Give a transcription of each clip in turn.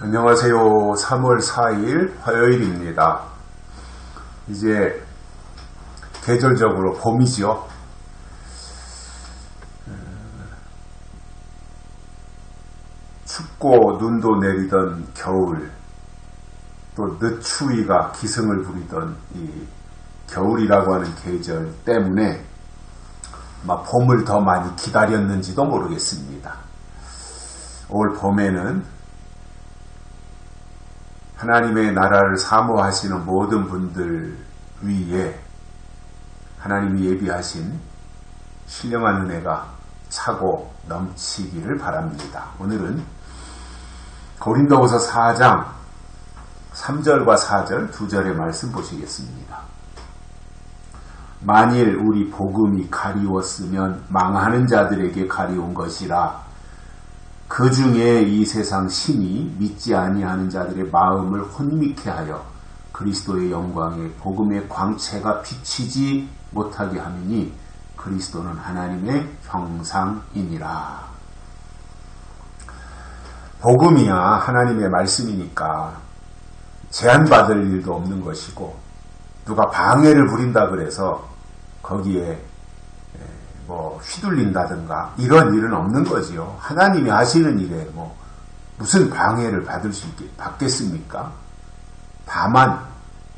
안녕하세요. 3월 4일 화요일입니다. 이제 계절적으로 봄이죠. 춥고 눈도 내리던 겨울, 또 늦추위가 기승을 부리던 이 겨울이라고 하는 계절 때문에 봄을 더 많이 기다렸는지도 모르겠습니다. 올 봄에는 하나님의 나라를 사모하시는 모든 분들 위에 하나님이 예비하신 신령한 은혜가 차고 넘치기를 바랍니다. 오늘은 고린도후서 4장 3절과 4절 두 절의 말씀 보시겠습니다. 만일 우리 복음이 가리웠으면 망하는 자들에게 가리운 것이라. 그 중에 이 세상 신이 믿지 아니하는 자들의 마음을 혼미케 하여 그리스도의 영광에 복음의 광채가 비치지 못하게 하느니 그리스도는 하나님의 형상이니라. 복음이야 하나님의 말씀이니까 제한받을 일도 없는 것이고, 누가 방해를 부린다 그래서 거기에 휘둘린다든가 이런 일은 없는 거지요. 하나님이 하시는 일에 무슨 방해를 받겠습니까? 다만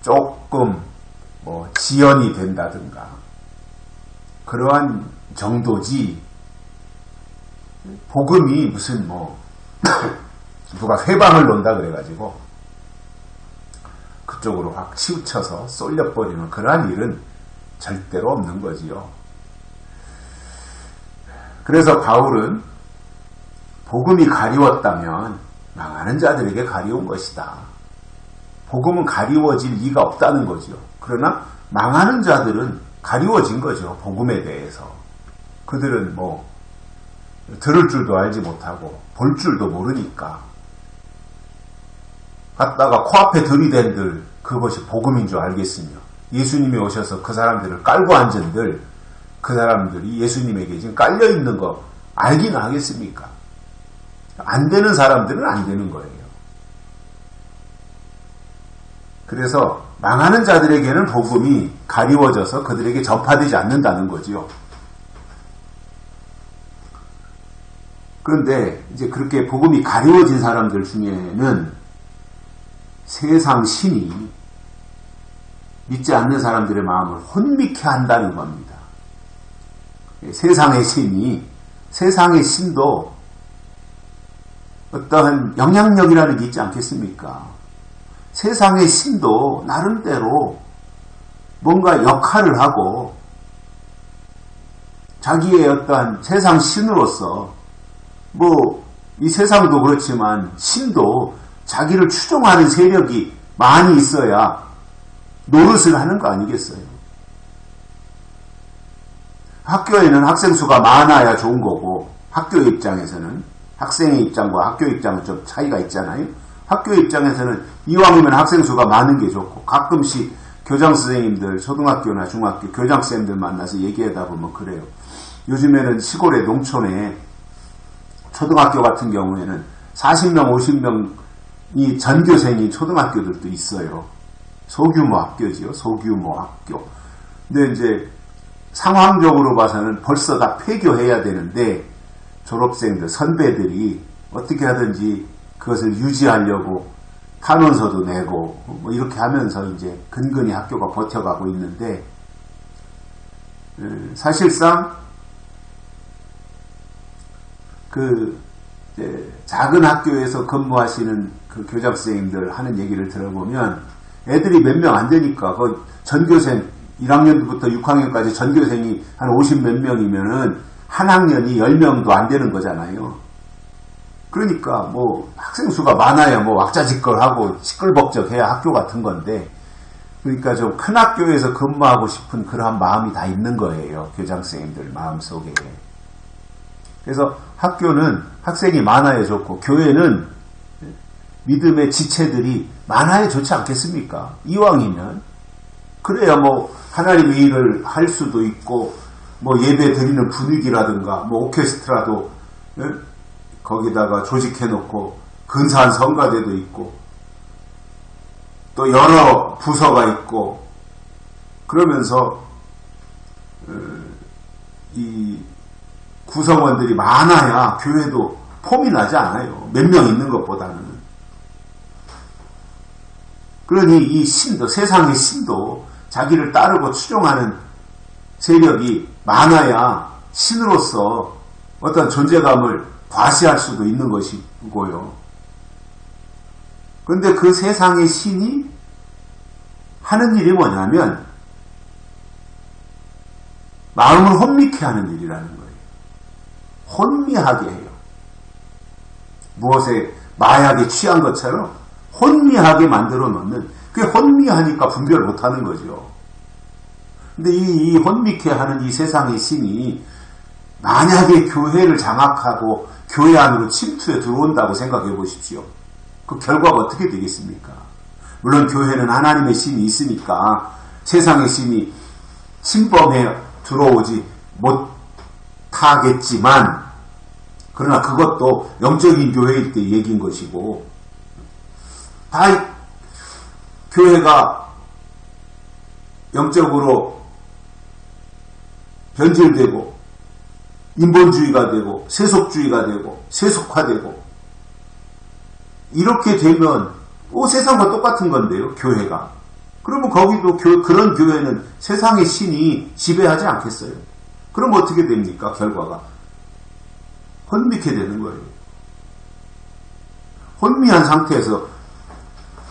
조금 지연이 된다든가 그러한 정도지, 복음이 무슨 누가 회방을 논다 그래가지고 그쪽으로 확 치우쳐서 쏠려버리는 그러한 일은 절대로 없는 거지요. 그래서 바울은 복음이 가리웠다면 망하는 자들에게 가리운 것이다. 복음은 가리워질 리가 없다는 거죠. 그러나 망하는 자들은 가리워진 거죠. 복음에 대해서. 그들은 들을 줄도 알지 못하고 볼 줄도 모르니까 갔다가 코앞에 들이댄들 그것이 복음인 줄 알겠으며, 예수님이 오셔서 그 사람들을 깔고 앉은들 그 사람들이 예수님에게 지금 깔려있는 거 알기는 하겠습니까? 안 되는 사람들은 안 되는 거예요. 그래서 망하는 자들에게는 복음이 가리워져서 그들에게 전파되지 않는다는 거지요. 그런데 이제 그렇게 복음이 가리워진 사람들 중에는 세상 신이 믿지 않는 사람들의 마음을 혼미케 한다는 겁니다. 세상의 신이, 세상의 신도 어떠한 영향력이라는 게 있지 않겠습니까? 세상의 신도 나름대로 뭔가 역할을 하고 자기의 어떠한 세상 신으로서 이 세상도 그렇지만 신도 자기를 추종하는 세력이 많이 있어야 노릇을 하는 거 아니겠어요? 학교에는 학생 수가 많아야 좋은 거고, 학교의 입장에서는, 학생의 입장과 학교의 입장은 좀 차이가 있잖아요. 학교의 입장에서는 이왕이면 학생 수가 많은 게 좋고, 가끔씩 교장 선생님들, 초등학교나 중학교 교장쌤들 만나서 얘기하다 보면 그래요. 요즘에는 시골의 농촌에 초등학교 같은 경우에는 40명, 50명이 전교생인 초등학교들도 있어요. 소규모 학교지요. 소규모 학교. 근데 이제 상황적으로 봐서는 벌써 다 폐교해야 되는데 졸업생들, 선배들이 어떻게 하든지 그것을 유지하려고 탄원서도 내고 이렇게 하면서 이제 근근히 학교가 버텨가고 있는데, 사실상 작은 학교에서 근무하시는 그 교장선생님들 하는 얘기를 들어보면 애들이 몇 명 안 되니까 전교생 1학년부터 6학년까지 전교생이 한 50몇 명이면은 한 학년이 10명도 안 되는 거잖아요. 그러니까 학생 수가 많아야 왁자지껄하고 시끌벅적해야 학교 같은 건데, 그러니까 좀 큰 학교에서 근무하고 싶은 그러한 마음이 다 있는 거예요. 교장선생님들 마음속에. 그래서 학교는 학생이 많아야 좋고, 교회는 믿음의 지체들이 많아야 좋지 않겠습니까? 이왕이면. 그래야 하나님의 일을 할 수도 있고, 예배 드리는 분위기라든가, 오케스트라도 거기다가 조직해놓고 근사한 성가대도 있고 또 여러 부서가 있고 그러면서 이 구성원들이 많아야 교회도 폼이 나지 않아요. 몇 명 있는 것보다는. 그러니 이 신도, 세상의 신도 자기를 따르고 추종하는 세력이 많아야 신으로서 어떤 존재감을 과시할 수도 있는 것이고요. 그런데 그 세상의 신이 하는 일이 뭐냐면 마음을 혼미케 하는 일이라는 거예요. 혼미하게 해요. 무엇에 마약에 취한 것처럼 혼미하게 만들어 놓는, 그게 혼미하니까 분별 못하는 거죠. 근데 이 혼미케 하는 이 세상의 신이 만약에 교회를 장악하고 교회 안으로 침투해 들어온다고 생각해 보십시오. 그 결과가 어떻게 되겠습니까? 물론 교회는 하나님의 신이 있으니까 세상의 신이 침범해 들어오지 못하겠지만, 그러나 그것도 영적인 교회일 때 얘기인 것이고, 다 교회가 영적으로 변질되고 인본주의가 되고 세속주의가 되고 세속화되고 이렇게 되면 세상과 똑같은 건데요, 교회가. 그러면 거기도 그런 교회는 세상의 신이 지배하지 않겠어요? 그럼 어떻게 됩니까? 결과가 혼미케 되는 거예요. 혼미한 상태에서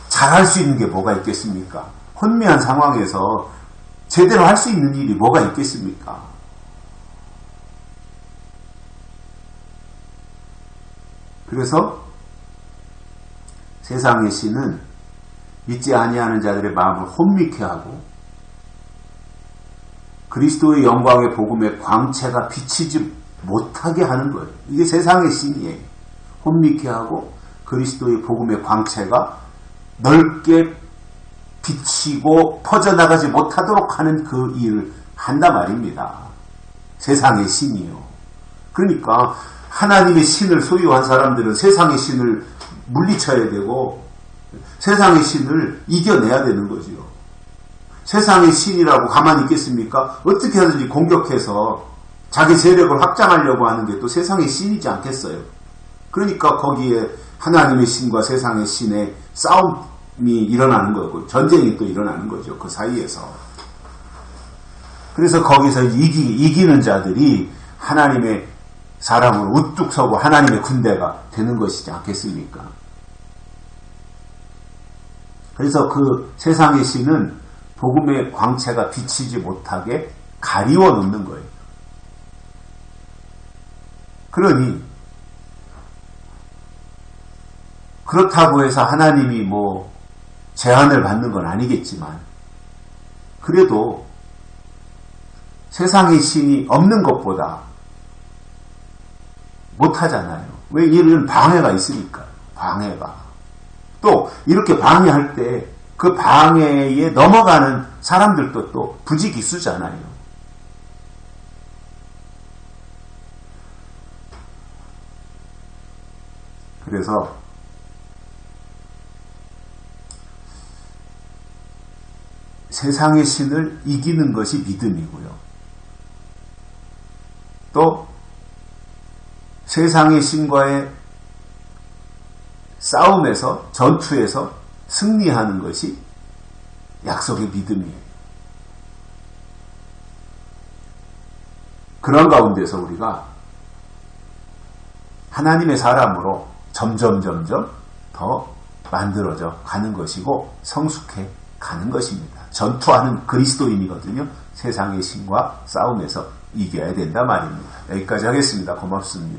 잘할 수 있는 게 뭐가 있겠습니까? 혼미한 상황에서 제대로 할 수 있는 일이 뭐가 있겠습니까? 그래서 세상의 신은 믿지 아니하는 자들의 마음을 혼미케 하고 그리스도의 영광의 복음의 광채가 비치지 못하게 하는 거예요. 이게 세상의 신이에요. 혼미케 하고 그리스도의 복음의 광채가 넓게 비치고 퍼져나가지 못하도록 하는 그 일을 한단 말입니다. 세상의 신이요. 그러니까 하나님의 신을 소유한 사람들은 세상의 신을 물리쳐야 되고 세상의 신을 이겨내야 되는 거지요. 세상의 신이라고 가만히 있겠습니까? 어떻게 하든지 공격해서 자기 세력을 확장하려고 하는 게 또 세상의 신이지 않겠어요? 그러니까 거기에 하나님의 신과 세상의 신의 싸움이 일어나는 거고 전쟁이 또 일어나는 거죠. 그 사이에서. 그래서 거기서 이기는 자들이 하나님의 사람으로 우뚝 서고 하나님의 군대가 되는 것이지 않겠습니까? 그래서 그 세상의 신은 복음의 광채가 비치지 못하게 가리워 놓는 거예요. 그러니 그렇다고 해서 하나님이 제한을 받는 건 아니겠지만 그래도 세상의 신이 없는 것보다 못하잖아요. 왜? 이런 방해가 있으니까. 방해가. 또 이렇게 방해할 때 그 방해에 넘어가는 사람들도 또 부지기수잖아요. 그래서 세상의 신을 이기는 것이 믿음이고요. 또 세상의 신과의 싸움에서, 전투에서 승리하는 것이 약속의 믿음이에요. 그런 가운데서 우리가 하나님의 사람으로 점점 더 만들어져 가는 것이고 성숙해 가는 것입니다. 전투하는 그리스도인이거든요. 세상의 신과 싸움에서 이겨야 된다 말입니다. 여기까지 하겠습니다. 고맙습니다.